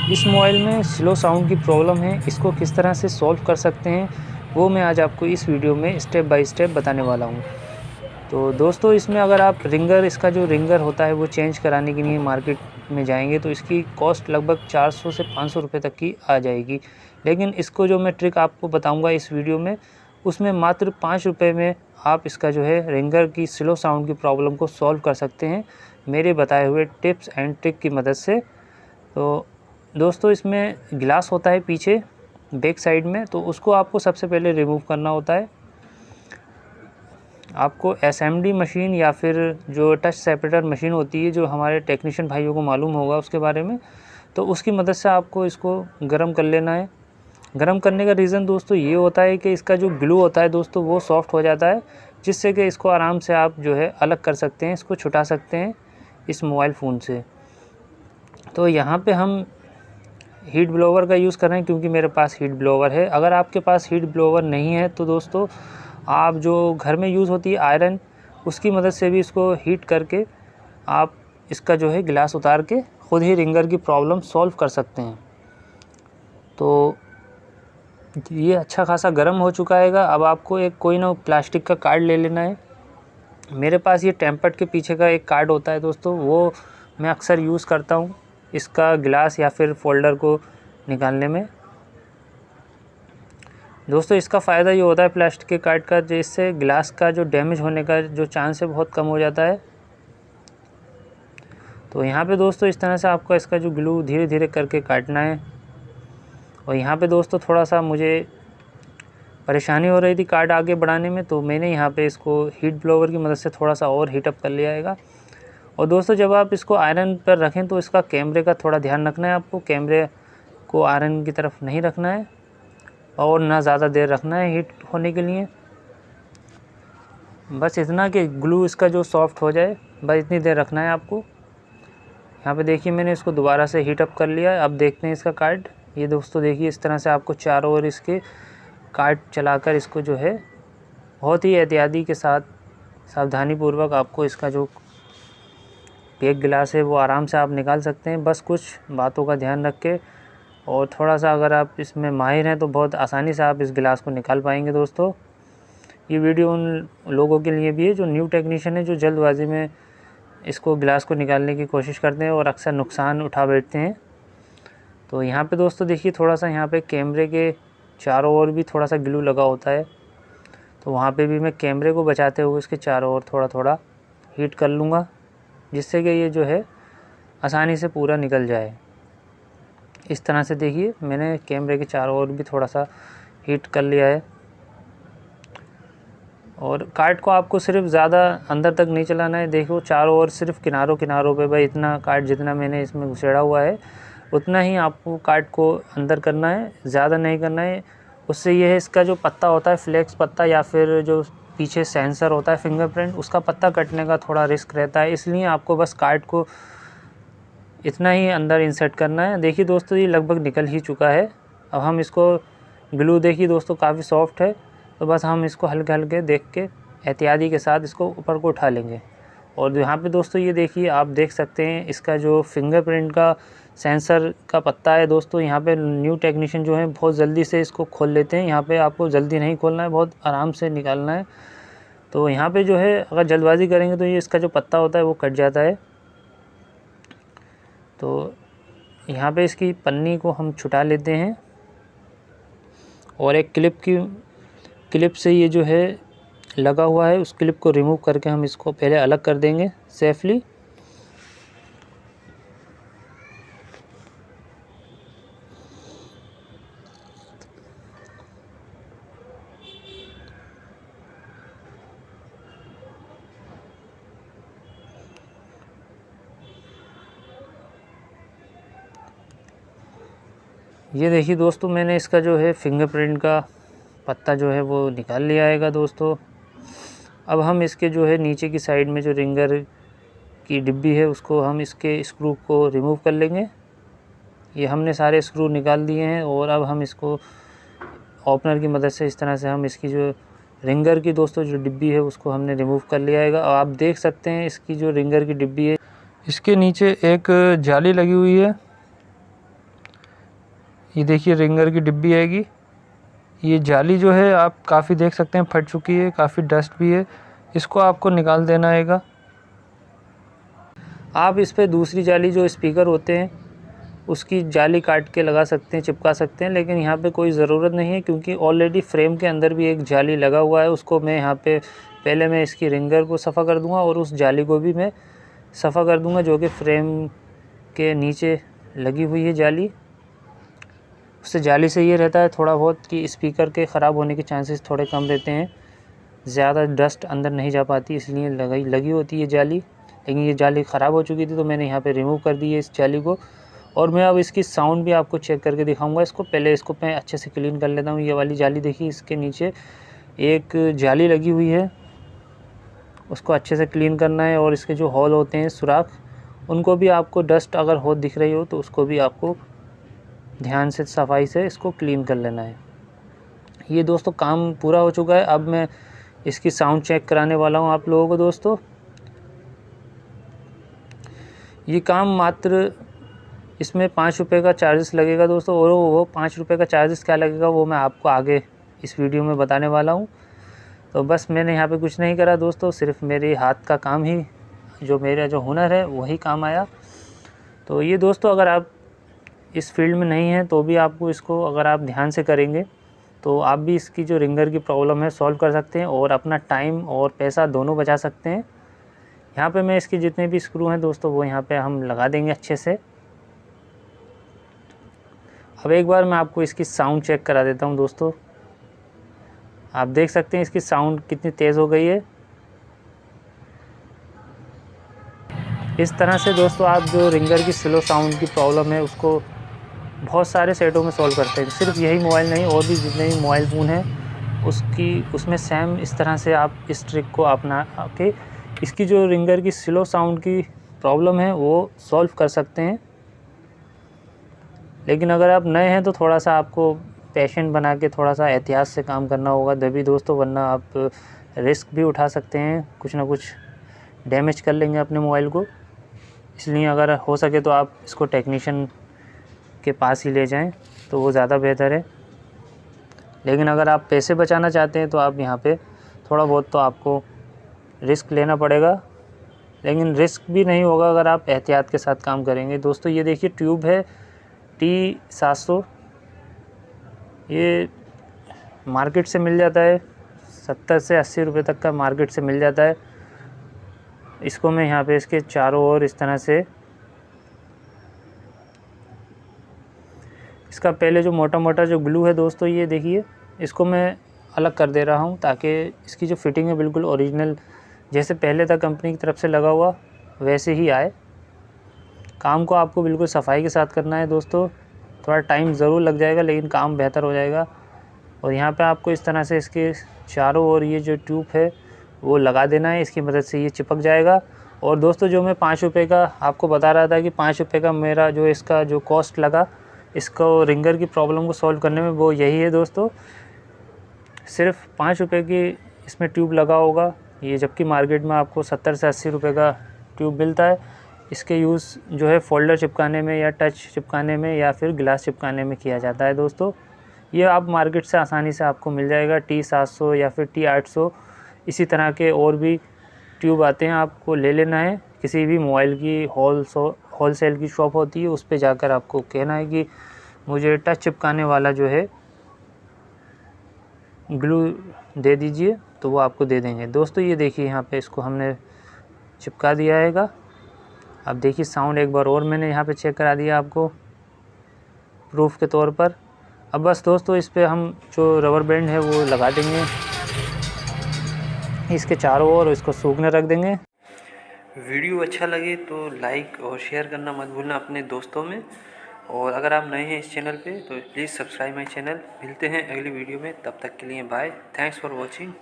इस मोबाइल में slow sound की प्रॉब्लम है, इसको किस तरह से सॉल्व कर सकते हैं वो मैं आज आपको इस वीडियो में स्टेप बाय स्टेप बताने वाला हूँ। तो दोस्तों, इसमें अगर आप इसका जो रिंगर होता है वो चेंज कराने के लिए मार्केट में जाएंगे तो इसकी कॉस्ट लगभग 400 से 500 रुपये तक की आ जाएगी। लेकिन इसको जो मैं ट्रिक आपको बताऊंगा इस वीडियो में, उसमें मात्र 5 रुपये में आप इसका जो है रिंगर की स्लो साउंड की प्रॉब्लम को सॉल्व कर सकते हैं मेरे बताए हुए टिप्स एंड ट्रिक की मदद से। तो दोस्तों, इसमें गिलास होता है पीछे बैक साइड में, तो उसको आपको सबसे पहले रिमूव करना होता है। आपको एसएमडी मशीन या फिर जो टच सेपरेटर मशीन होती है, जो हमारे टेक्नीशियन भाइयों को मालूम होगा उसके बारे में, तो उसकी मदद से आपको इसको गर्म कर लेना है। गर्म करने का रीज़न दोस्तों ये होता है कि इसका जो ग्लू होता है दोस्तों वो सॉफ्ट हो जाता है, जिससे कि इसको आराम से आप जो है अलग कर सकते हैं, इसको छुटा सकते हैं इस मोबाइल फ़ोन से। तो यहाँ पे हम हीट ब्लोवर का यूज़ कर रहे हैं क्योंकि मेरे पास हीट ब्लोवर है। अगर आपके पास हीट ब्लोवर नहीं है तो दोस्तों, आप जो घर में यूज़ होती है आयरन, उसकी मदद से भी इसको हीट करके आप इसका जो है गिलास उतार के ख़ुद ही रिंगर की प्रॉब्लम सॉल्व कर सकते हैं। तो ये अच्छा खासा गर्म हो चुका हैगा। अब आपको एक कोई ना प्लास्टिक का कार्ड ले लेना है। मेरे पास ये टेम्पर्ड के पीछे का एक कार्ड होता है दोस्तों, वो मैं अक्सर यूज़ करता हूँ इसका गिलास या फिर फोल्डर को निकालने में। दोस्तों, इसका फ़ायदा ये होता है प्लास्टिक के कार्ड का, जिससे गिलास का जो डैमेज होने का जो चांस है बहुत कम हो जाता है। तो यहाँ पे दोस्तों इस तरह से आपको इसका जो ग्लू धीरे धीरे करके काटना है। और यहाँ पे दोस्तों थोड़ा सा मुझे परेशानी हो रही थी कार्ड आगे बढ़ाने में, तो मैंने यहाँ पे इसको हीट ब्लोवर की मदद से थोड़ा सा और हीटअप कर लिया है। और दोस्तों, जब आप इसको आयरन पर रखें तो इसका कैमरे का थोड़ा ध्यान रखना है आपको। कैमरे को आयरन की तरफ नहीं रखना है और ना ज़्यादा देर रखना है हीट होने के लिए। बस इतना कि ग्लू इसका जो सॉफ्ट हो जाए, बस इतनी देर रखना है आपको। यहाँ पे देखिए मैंने इसको दोबारा से हीटअप कर लिया है। अब देखते हैं इसका कार्ड। ये दोस्तों देखिए, इस तरह से आपको चारों ओर इसके कार्ड चलाकर इसको जो है बहुत ही एहतियाती के साथ सावधानीपूर्वक आपको इसका जो एक गिलास है वो आराम से आप निकाल सकते हैं। बस कुछ बातों का ध्यान रख के, और थोड़ा सा अगर आप इसमें माहिर हैं तो बहुत आसानी से आप इस गिलास को निकाल पाएंगे। दोस्तों, ये वीडियो उन लोगों के लिए भी है जो न्यू टेक्नीशियन है, जो जल्दबाजी में इसको गिलास को निकालने की कोशिश करते हैं और अक्सर नुकसान उठा बैठते हैं। तो यहाँ पे दोस्तों देखिए, थोड़ा सा यहाँ पे कैमरे के चारों ओर भी थोड़ा सा ग्लू लगा होता है, तो वहाँ पे भी मैं कैमरे को बचाते हुए इसके चारों ओर थोड़ा थोड़ा हीट कर लूँगा, जिससे कि ये जो है आसानी से पूरा निकल जाए। इस तरह से देखिए मैंने कैमरे के चारों ओर भी थोड़ा सा हीट कर लिया है। और कार्ड को आपको सिर्फ ज़्यादा अंदर तक नहीं चलाना है। देखो चारों ओर सिर्फ किनारों किनारों पे, भाई इतना कार्ड जितना मैंने इसमें घुसेड़ा हुआ है उतना ही आपको कार्ड को अंदर करना है, ज़्यादा नहीं करना है। उससे ये है, इसका जो पत्ता होता है फ्लेक्स पत्ता, या फिर जो पीछे सेंसर होता है फिंगरप्रिंट, उसका पत्ता कटने का थोड़ा रिस्क रहता है। इसलिए आपको बस कार्ड को इतना ही अंदर इंसर्ट करना है। देखिए दोस्तों, ये लगभग निकल ही चुका है। अब हम इसको ग्लू देखिए दोस्तों काफ़ी सॉफ्ट है, तो बस हम इसको हल्के हल्के देख के एहतियाती के साथ इसको ऊपर को उठा लेंगे। और यहाँ पे दोस्तों ये देखिए, आप देख सकते हैं इसका जो फिंगरप्रिंट का सेंसर का पत्ता है दोस्तों, यहाँ पे न्यू टेक्नीशियन जो है बहुत जल्दी से इसको खोल लेते हैं। यहाँ पे आपको जल्दी नहीं खोलना है, बहुत आराम से निकालना है। तो यहाँ पे जो है अगर जल्दबाजी करेंगे तो ये इसका जो पत्ता होता है वो कट जाता है। तो यहाँ पे इसकी पन्नी को हम छुटा लेते हैं और एक क्लिप से ये जो है लगा हुआ है, उस क्लिप को रिमूव करके हम इसको पहले अलग कर देंगे सेफली। ये देखिए दोस्तों, मैंने इसका जो है फिंगरप्रिंट का पत्ता जो है वो निकाल लिया है दोस्तों। अब हम इसके जो है नीचे की साइड में जो रिंगर की डिब्बी है उसको हम इसके स्क्रू को रिमूव कर लेंगे। ये हमने सारे स्क्रू निकाल दिए हैं और अब हम इसको ओपनर की मदद से इस तरह से हम इसकी जो रिंगर की दोस्तों जो डिब्बी है उसको हमने रिमूव कर लिया है। और आप देख सकते हैं इसकी जो रिंगर की डिब्बी है, इसके नीचे एक जाली लगी हुई है। ये देखिए रिंगर की डिब्बी आएगी। ये जाली जो है आप काफ़ी देख सकते हैं फट चुकी है, काफ़ी डस्ट भी है, इसको आपको निकाल देना आएगा। आप इस पे दूसरी जाली जो स्पीकर होते हैं उसकी जाली काट के लगा सकते हैं, चिपका सकते हैं, लेकिन यहाँ पे कोई ज़रूरत नहीं है क्योंकि ऑलरेडी फ्रेम के अंदर भी एक जाली लगा हुआ है। उसको मैं यहाँ पे पहले मैं इसकी रिंगर को सफ़ा कर दूँगा और उस जाली को भी मैं सफ़ा कर दूँगा जो कि फ्रेम के नीचे लगी हुई है जाली। उससे जाली से ये रहता है थोड़ा बहुत कि स्पीकर के ख़राब होने के चांसेस थोड़े कम रहते हैं, ज़्यादा डस्ट अंदर नहीं जा पाती, इसलिए लगी होती है जाली। लेकिन ये जाली ख़राब हो चुकी थी तो मैंने यहाँ पे रिमूव कर दी है इस जाली को। और मैं अब इसकी साउंड भी आपको चेक करके दिखाऊंगा। इसको पहले इसको मैं अच्छे से क्लीन कर लेता हूँ। ये वाली जाली देखिए, इसके नीचे एक जाली लगी हुई है, उसको अच्छे से क्लीन करना है। और इसके जो होल होते हैं सुराख, उनको भी आपको डस्ट अगर हो दिख रही हो तो उसको भी आपको ध्यान से सफाई से इसको क्लीन कर लेना है। ये दोस्तों काम पूरा हो चुका है। अब मैं इसकी साउंड चेक कराने वाला हूँ आप लोगों को। दोस्तों ये काम मात्र इसमें 5 रुपये का चार्जेस लगेगा दोस्तों, और वो 5 रुपये का चार्जेस क्या लगेगा वो मैं आपको आगे इस वीडियो में बताने वाला हूँ। तो बस मैंने यहाँ पे कुछ नहीं करा दोस्तों, सिर्फ मेरे हाथ का काम ही, जो मेरा जो हुनर है वही काम आया। तो ये दोस्तों अगर आप इस फील्ड में नहीं हैं तो भी आपको इसको अगर आप ध्यान से करेंगे तो आप भी इसकी जो रिंगर की प्रॉब्लम है सॉल्व कर सकते हैं और अपना टाइम और पैसा दोनों बचा सकते हैं। यहाँ पे मैं इसके जितने भी स्क्रू हैं दोस्तों वो यहाँ पे हम लगा देंगे अच्छे से। अब एक बार मैं आपको इसकी साउंड चेक करा देता हूँ दोस्तों। आप देख सकते हैं इसकी साउंड कितनी तेज़ हो गई है। इस तरह से दोस्तों आप जो रिंगर की स्लो साउंड की प्रॉब्लम है उसको बहुत सारे सेटों में सॉल्व करते हैं। सिर्फ यही मोबाइल नहीं, और भी जितने भी मोबाइल फ़ोन हैं उसमें सेम इस तरह से आप इस ट्रिक को अपना के इसकी जो रिंगर की स्लो साउंड की प्रॉब्लम है वो सॉल्व कर सकते हैं। लेकिन अगर आप नए हैं तो थोड़ा सा आपको पेशेंट बना के थोड़ा सा एहतियात से काम करना होगा तभी दोस्तों, वरना आप रिस्क भी उठा सकते हैं, कुछ ना कुछ डैमेज कर लेंगे अपने मोबाइल को। इसलिए अगर हो सके तो आप इसको टेक्नीशियन के पास ही ले जाएं तो वो ज़्यादा बेहतर है। लेकिन अगर आप पैसे बचाना चाहते हैं तो आप यहाँ पे थोड़ा बहुत तो आपको रिस्क लेना पड़ेगा, लेकिन रिस्क भी नहीं होगा अगर आप एहतियात के साथ काम करेंगे। दोस्तों ये देखिए ट्यूब है T700, ये मार्केट से मिल जाता है 70 से 80 रुपये तक का मार्केट से मिल जाता है। इसको मैं यहाँ पे इसके चारों ओर इस तरह से इसका पहले जो मोटा मोटा जो ग्लू है दोस्तों ये देखिए, इसको मैं अलग कर दे रहा हूँ ताकि इसकी जो फिटिंग है बिल्कुल ओरिजिनल जैसे पहले था कंपनी की तरफ से लगा हुआ वैसे ही आए। काम को आपको बिल्कुल सफाई के साथ करना है दोस्तों। थोड़ा टाइम ज़रूर लग जाएगा लेकिन काम बेहतर हो जाएगा। और यहाँ पे आपको इस तरह से इसके चारों ओर ये जो ट्यूब है वो लगा देना है, इसकी मदद से ये चिपक जाएगा। और दोस्तों जो मैं 5 रुपये का आपको बता रहा था कि 5 रुपये का मेरा जो इसका जो कॉस्ट लगा इसको रिंगर की प्रॉब्लम को सॉल्व करने में, वो यही है दोस्तों। सिर्फ 5 रुपये की इसमें ट्यूब लगा होगा ये, जबकि मार्केट में आपको 70 से 80 रुपये का ट्यूब मिलता है। इसके यूज़ जो है फ़ोल्डर चिपकाने में या टच चिपकाने में या फिर गिलास चिपकाने में किया जाता है दोस्तों। ये आप मार्केट से आसानी से आपको मिल जाएगा T700 या फिर T800, इसी तरह के और भी ट्यूब आते हैं, आपको ले लेना है। किसी भी मोबाइल की होलसेल की शॉप होती है उस पे जाकर आपको कहना है कि मुझे टच चिपकाने वाला जो है ग्लू दे दीजिए, तो वो आपको दे देंगे। दोस्तों ये देखिए यहाँ पे इसको हमने चिपका दिया हैगा। अब देखिए साउंड एक बार और मैंने यहाँ पे चेक करा दिया आपको प्रूफ के तौर पर। अब बस दोस्तों इस पे हम जो रबर बैंड है वो लगा देंगे इसके चारों ओर, इसको सूखने रख देंगे। वीडियो अच्छा लगे तो लाइक और शेयर करना मत भूलना अपने दोस्तों में। और अगर आप नए हैं इस चैनल पे तो प्लीज़ सब्सक्राइब माई चैनल। मिलते हैं अगली वीडियो में, तब तक के लिए बाय। Thanks for watching.